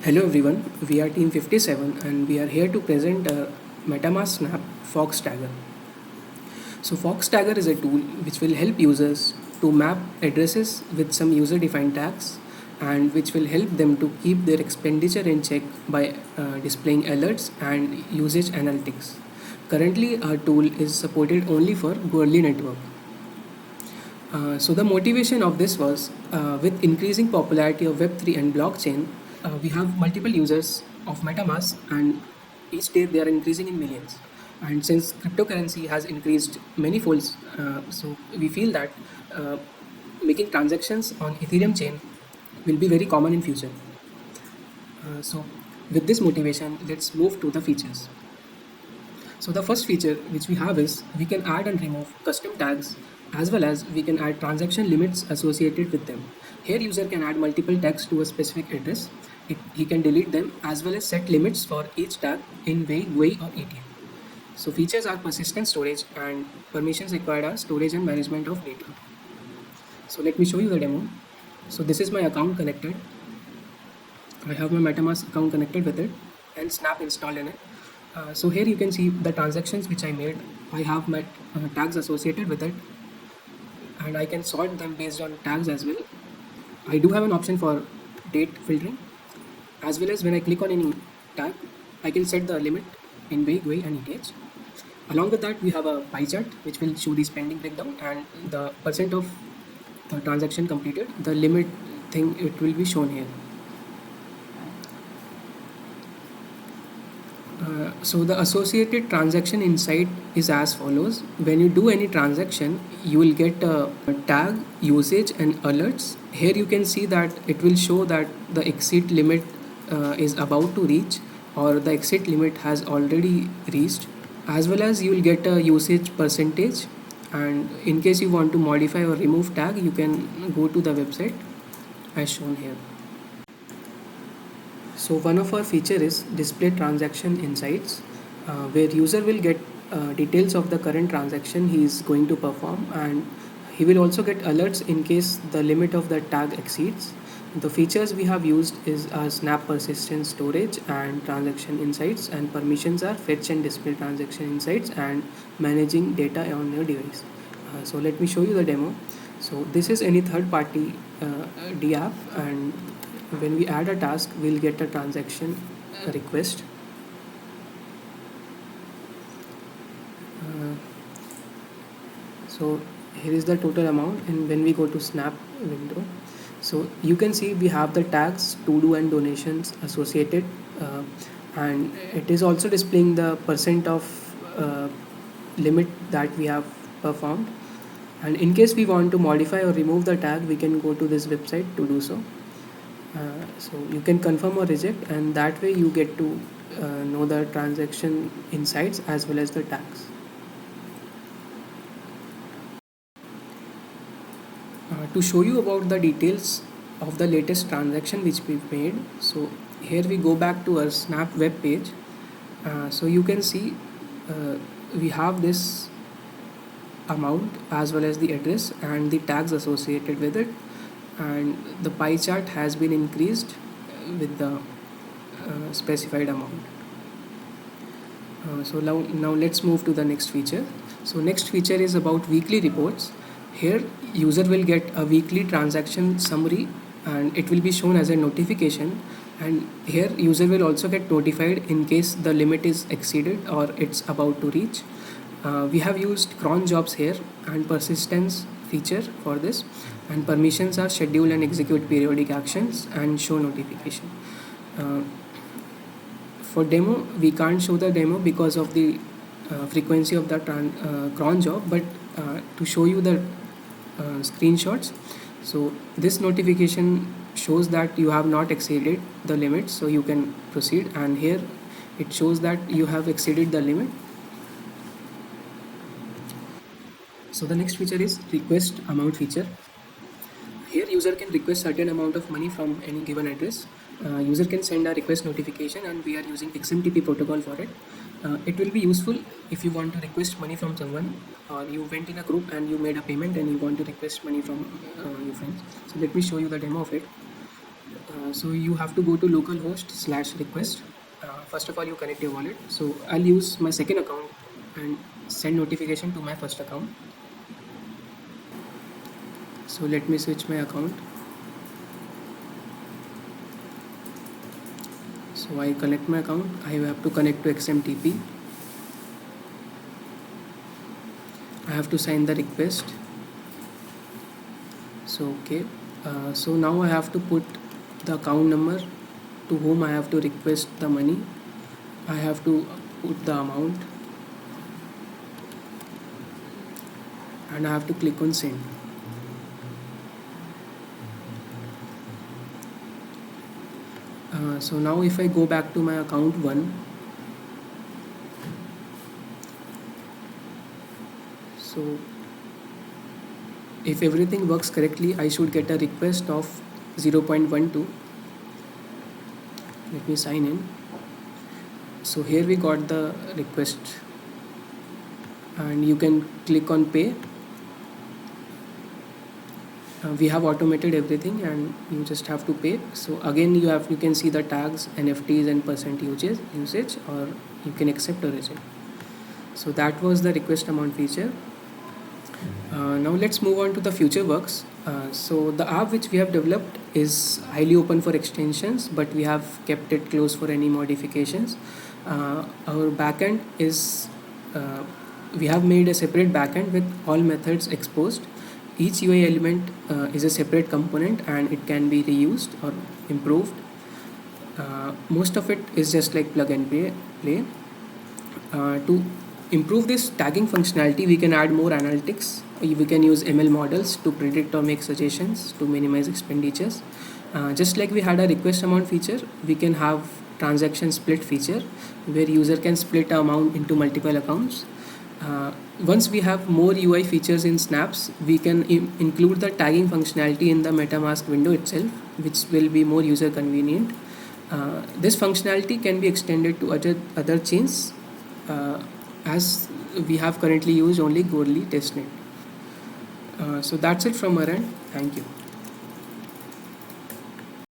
Hello everyone, we are Team 57 and we are here to present MetaMask Snap FoxTagger. So FoxTagger is a tool which will help users to map addresses with some user-defined tags and which will help them to keep their expenditure in check by displaying alerts and usage analytics. Currently, our tool is supported only for Goerli network. So the motivation of this was with increasing popularity of Web3 and blockchain, we have multiple users of MetaMask and each day they are increasing in millions. And since cryptocurrency has increased many folds, so we feel that uh, making transactions on Ethereum chain will be very common in future. So with this motivation, let's move to the features. So the first feature which we have is we can add and remove custom tags as well as we can add transaction limits associated with them. Here user can add multiple tags to a specific address. He can delete them as well as set limits for each tag in GUI or ETL. So features are persistent storage and permissions required are storage and management of data. So let me show you the demo. So this is my account connected. I have my MetaMask account connected with it and Snap installed in it. So here you can see the transactions which I made. I have my tags associated with it and I can sort them based on tags as well. I do have an option for date filtering as well as when I click on any tag, I can set the limit in GUI and ETH. Along with that, we have a pie chart which will show the spending breakdown and the percent of the transaction completed. The limit thing, it will be shown here. So the associated transaction insight is as follows. When you do any transaction, you will get a tag, usage and alerts. Here you can see that it will show that the exit limit is about to reach or the exit limit has already reached, as well as you will get a usage percentage. And in case you want to modify or remove tag, you can go to the website as shown here. So one of our feature is display transaction insights, where user will get details of the current transaction he is going to perform, and he will also get alerts in case the limit of the tag exceeds. The features we have used is Snap persistent storage and transaction insights, and permissions are fetch and display transaction insights and managing data on your device. So let me show you the demo. So this is any third party D app, and when we add a task, we'll get a transaction request. So here is the total amount, and when we go to Snap window, so you can see we have the tags to do and donations associated, and it is also displaying the percent of limit that we have performed. And in case we want to modify or remove the tag, we can go to this website to do so. So you can confirm or reject, and that way you get to know the transaction insights as well as the tags. To show you about the details of the latest transaction which we made, so here we go back to our Snap web page. So you can see we have this amount as well as the address and the tags associated with it, and the pie chart has been increased with the specified amount. So now let's move to the next feature. So next feature is about weekly reports. Here user will get a weekly transaction summary and it will be shown as a notification, and here user will also get notified in case the limit is exceeded or it's about to reach. We have used cron jobs here and persistence feature for this, and permissions are schedule and execute periodic actions and show notification. For demo, we can't show the demo because of the frequency of the cron job, but to show you the screenshots, so this notification shows that you have not exceeded the limit, so you can proceed, and here it shows that you have exceeded the limit. So the next feature is request amount feature. Here user can request certain amount of money from any given address. User can send a request notification, and we are using XMTP protocol for it. It will be useful if you want to request money from someone, or you went in a group and you made a payment and you want to request money from your friends. So let me show you the demo of it. So you have to go to localhost/request. First of all, you connect your wallet. So I'll use my second account and send notification to my first account. So let me switch my account. So I connect my account. I have to connect to XMTP. I have to sign the request. So okay. So now I have to put the account number to whom I have to request the money. I have to put the amount and I have to click on send. So now if I go back to my account 1, so if everything works correctly, I should get a request of 0.12. Let me sign in. So here we got the request and you can click on pay. We have automated everything and you just have to pay. So again you can see the tags, NFTs and percent usage, or you can accept or reject. So that was the request amount feature. Now let's move on to the future works. So the app which we have developed is highly open for extensions, but we have kept it closed for any modifications. Our backend is we have made a separate backend with all methods exposed. Each UI element is a separate component and it can be reused or improved. Most of it is just like plug and play. To improve this tagging functionality, we can add more analytics. We can use ML models to predict or make suggestions to minimize expenditures. Just like we had a request amount feature, we can have transaction split feature where user can split the amount into multiple accounts. Once we have more UI features in Snaps, we can include the tagging functionality in the MetaMask window itself, which will be more user convenient. This functionality can be extended to other chains as we have currently used only Goerli testnet. So that's it from our end. Thank you.